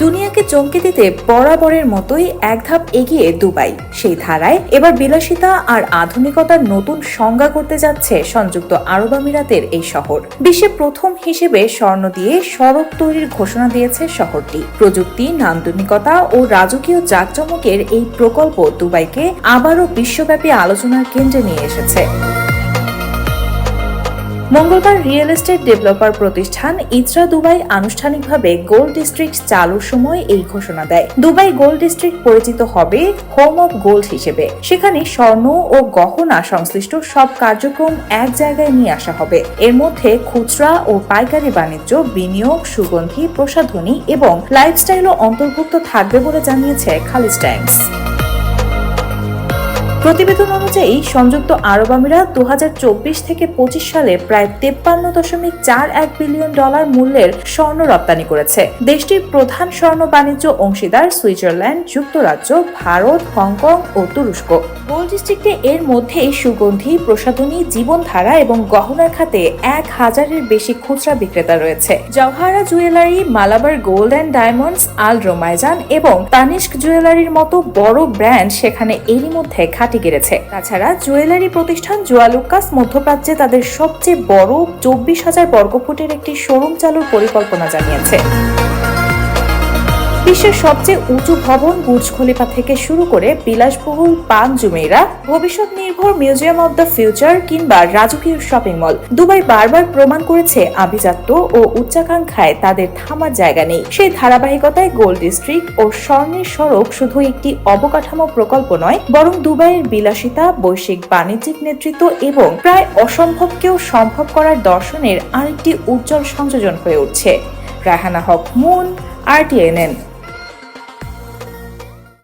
দুনিয়াকে চমকে দিতে বরাবরের মতোই এক ধাপ এগিয়ে দুবাই। সেই ধারায় এবার বিলাসিতা আর আধুনিকতার নতুন সংজ্ঞা করতে যাচ্ছে সংযুক্ত আরব আমিরাতের এই শহর। বিশ্বে প্রথম হিসেবে স্বর্ণ দিয়ে সড়ক তৈরির ঘোষণা দিয়েছে শহরটি। প্রযুক্তি, নান্দনিকতা ও রাজকীয় জাঁকজমকের এই প্রকল্প দুবাইকে আবারও বিশ্বব্যাপী আলোচনার কেন্দ্রে নিয়ে এসেছে। মঙ্গলবার রিয়েল এস্টেট ডেভেলপার প্রতিষ্ঠান ইজরা দুবাই আনুষ্ঠানিকভাবে গোল্ড ডিস্ট্রিক্ট চালুর সময় এই ঘোষণা দেয়। দুবাই গোল্ড ডিস্ট্রিক্ট পরিচিত হবে হোম অব গোল্ড হিসেবে। সেখানে স্বর্ণ ও গহনা সংশ্লিষ্ট সব কার্যক্রম এক জায়গায় নিয়ে আসা হবে। এর মধ্যে খুচরা ও পাইকারি বাণিজ্য, বিনিয়োগ, সুগন্ধি, প্রসাধনী এবং লাইফস্টাইলও অন্তর্ভুক্ত থাকবে বলে জানিয়েছে খালিজ টাইমস। প্রতিবেদন অনুযায়ী সংযুক্ত আরব আমিরাত 2024 থেকে 25 সালে প্রায় 53.41 বিলিয়ন ডলার মূল্যের স্বর্ণ রপ্তানি করেছে। দেশটির প্রধান স্বর্ণ বাণিজ্য অংশীদার সুইজারল্যান্ড, যুক্তরাজ্য, ভারত, হংকং ও তুরস্ক। গোল্ড ডিস্ট্রিক্টে এর মধ্যেই সুগন্ধি, প্রসাধনী, জীবনধারা এবং গহনার খাতে 1000-এর বেশি খুচরা বিক্রেতা রয়েছে। Jawhara jewellery, Malabar gold and diamonds, Al Romaizan এবং তানিস্ক জুয়েলারির মতো বড় ব্র্যান্ড সেখানে এরই মধ্যে গেড়েছে। তাছাড়া জুয়েলারি প্রতিষ্ঠান জুয়ালুকাস মধ্যপ্রাচ্যে তাদের সবচেয়ে বড় 24,000 বর্গফুটের একটি শোরুম চালুর পরিকল্পনা জানিয়েছে। বিশ্বের সবচেয়ে উঁচু ভবন বুর্জ খলিফা থেকে শুরু করে বিলাসবহুল পান জুমেইরা, ভবিষ্যৎ নির্ভর মিউজিয়াম অব দ্য ফিউচার কিংবা রাজকীয় শপিং মল, দুবাই বারবার প্রমাণ করেছে আভিজাত্য ও উচ্চাকাঙ্ক্ষায় তাদের থামার জায়গা নেই। সেই ধারাবাহিকতায় গোল্ড ডিস্ট্রিক্ট ও স্বর্ণের সড়ক শুধু একটি অবকাঠামো প্রকল্প নয়, বরং দুবাইয়ের বিলাসিতা, বৈশ্বিক বাণিজ্যিক নেতৃত্ব এবং প্রায় অসম্ভবকেও সম্ভব করার দর্শনের আরেকটি উজ্জ্বল সংযোজন হয়ে উঠছে। রায়হানা হক মুন, RTNN।